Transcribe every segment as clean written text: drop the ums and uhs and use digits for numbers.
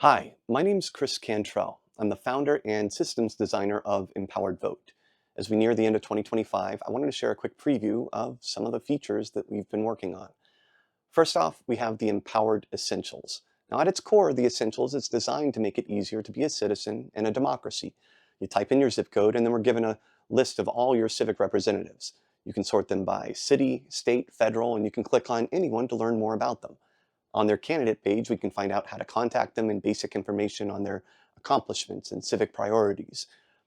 Hi, my name's Chris Cantrell. I'm the founder and systems designer of Empowered Vote. As we near the end of 2025, I wanted to share a quick preview of some of the features that we've been working on. First off, we have the Empowered Essentials. Now, at its core, the Essentials is designed to make it easier to be a citizen in a democracy. You type in your zip code, and then we're given a list of all your civic representatives. You can sort them by city, state, federal, and you can click on anyone to learn more about them. On their candidate page, we can find out how to contact them and basic information on their accomplishments and civic priorities.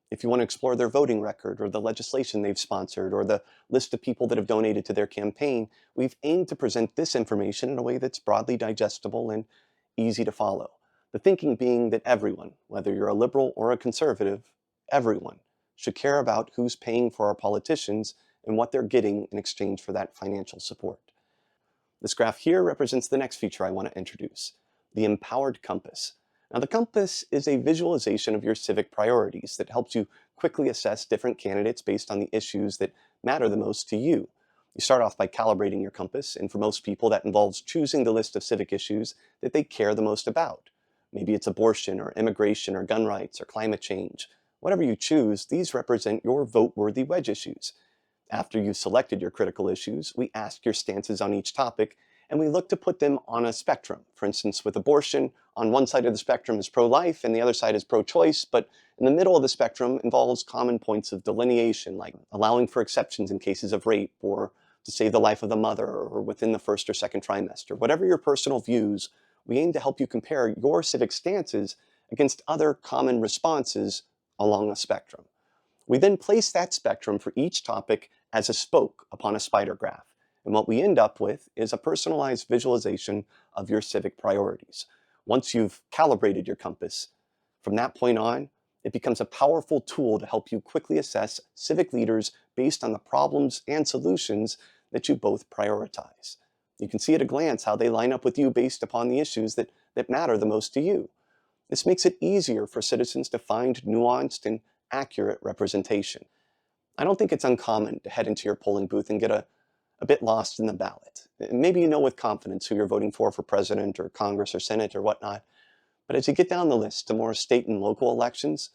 If you want to explore their voting record or the legislation they've sponsored or the list of people that have donated to their campaign, we've aimed to present this information in a way that's broadly digestible and easy to follow. The thinking being that everyone, whether you're a liberal or a conservative, everyone should care about who's paying for our politicians and what they're getting in exchange for that financial support. This graph here represents the next feature I want to introduce, the Empowered Compass. Now, the compass is a visualization of your civic priorities that helps you quickly assess different candidates based on the issues that matter the most to you. You start off by calibrating your compass, and for most people that involves choosing the list of civic issues that they care the most about. Maybe it's abortion or immigration or gun rights or climate change. Whatever you choose, these represent your vote-worthy wedge issues. After you've selected your critical issues, we ask your stances on each topic, and we look to put them on a spectrum. For instance, with abortion, on one side of the spectrum is pro-life and the other side is pro-choice, but in the middle of the spectrum involves common points of delineation, like allowing for exceptions in cases of rape or to save the life of the mother or within the first or second trimester. Whatever your personal views, we aim to help you compare your civic stances against other common responses along a spectrum. We then place that spectrum for each topic as a spoke upon a spider graph. And what we end up with is a personalized visualization of your civic priorities. Once you've calibrated your compass, from that point on, it becomes a powerful tool to help you quickly assess civic leaders based on the problems and solutions that you both prioritize. You can see at a glance how they line up with you based upon the issues that matter the most to you. This makes it easier for citizens to find nuanced and accurate representation. I don't think it's uncommon to head into your polling booth and get a bit lost in the ballot. Maybe you know with confidence who you're voting for president or Congress or Senate or whatnot, but as you get down the list to more state and local elections,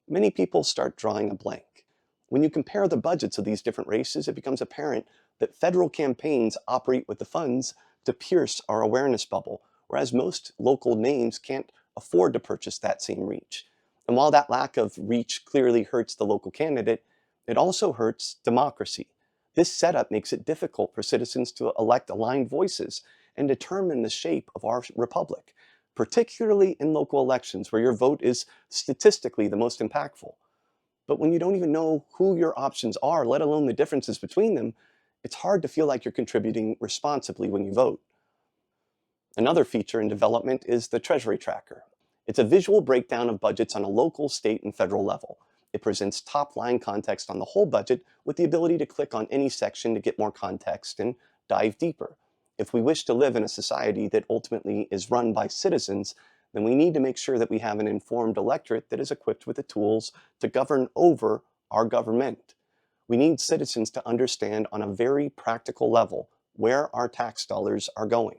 many people start drawing a blank. When you compare the budgets of these different races, it becomes apparent that federal campaigns operate with the funds to pierce our awareness bubble, whereas most local names can't afford to purchase that same reach. And while that lack of reach clearly hurts the local candidate, it also hurts democracy. This setup makes it difficult for citizens to elect aligned voices and determine the shape of our republic, particularly in local elections where your vote is statistically the most impactful. But when you don't even know who your options are, let alone the differences between them, it's hard to feel like you're contributing responsibly when you vote. Another feature in development is the Treasury Tracker. It's a visual breakdown of budgets on a local, state, and federal level. It presents top-line context on the whole budget with the ability to click on any section to get more context and dive deeper. If we wish to live in a society that ultimately is run by citizens, then we need to make sure that we have an informed electorate that is equipped with the tools to govern over our government. We need citizens to understand on a very practical level where our tax dollars are going.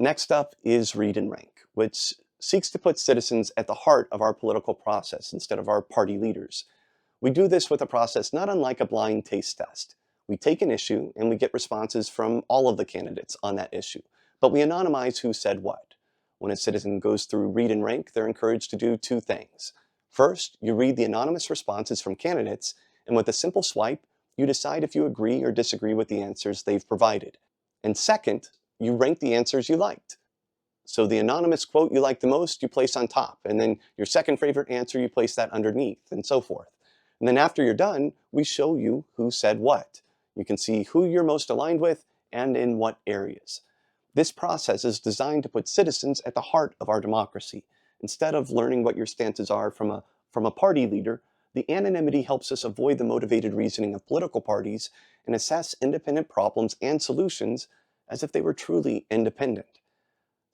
Next up is Read and Rank, which seeks to put citizens at the heart of our political process instead of our party leaders. We do this with a process not unlike a blind taste test. We take an issue and we get responses from all of the candidates on that issue, but we anonymize who said what. When a citizen goes through Read and Rank, they're encouraged to do two things. First, you read the anonymous responses from candidates, and with a simple swipe, you decide if you agree or disagree with the answers they've provided. And second, you rank the answers you liked. So the anonymous quote you like the most, you place on top, and then your second favorite answer, you place that underneath, and so forth. And then after you're done, we show you who said what. You can see who you're most aligned with and in what areas. This process is designed to put citizens at the heart of our democracy. Instead of learning what your stances are from a party leader, the anonymity helps us avoid the motivated reasoning of political parties and assess independent problems and solutions as if they were truly independent.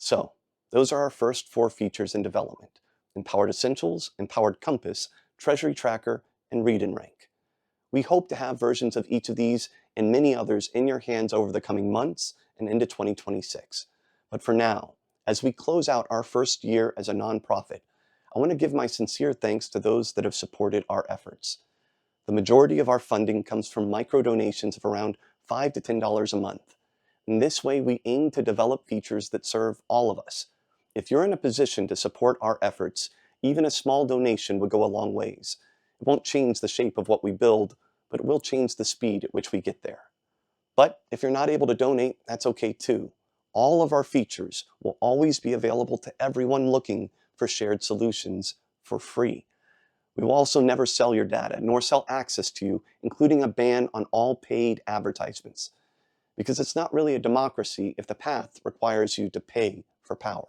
So, those are our first four features in development: Empowered Essentials, Empowered Compass, Treasury Tracker, and Read and Rank. We hope to have versions of each of these and many others in your hands over the coming months and into 2026. But for now, As we close out our first year as a nonprofit, I want to give my sincere thanks to those that have supported our efforts. The majority of our funding comes from micro donations of around $5 to $10 a month. In this way, we aim to develop features that serve all of us. If you're in a position to support our efforts, even a small donation would go a long ways. It won't change the shape of what we build, but it will change the speed at which we get there. But if you're not able to donate, that's okay too. All of our features will always be available to everyone looking for shared solutions for free. We will also never sell your data, nor sell access to you, including a ban on all paid advertisements. Because it's not really a democracy if the path requires you to pay for power.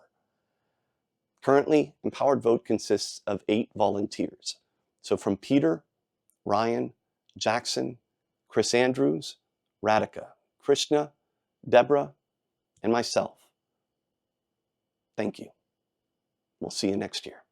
Currently, Empowered Vote consists of 8 volunteers. So from Peter, Ryan, Jackson, Chris Andrews, Radhika, Krishna, Deborah, and myself. Thank you. We'll see you next year.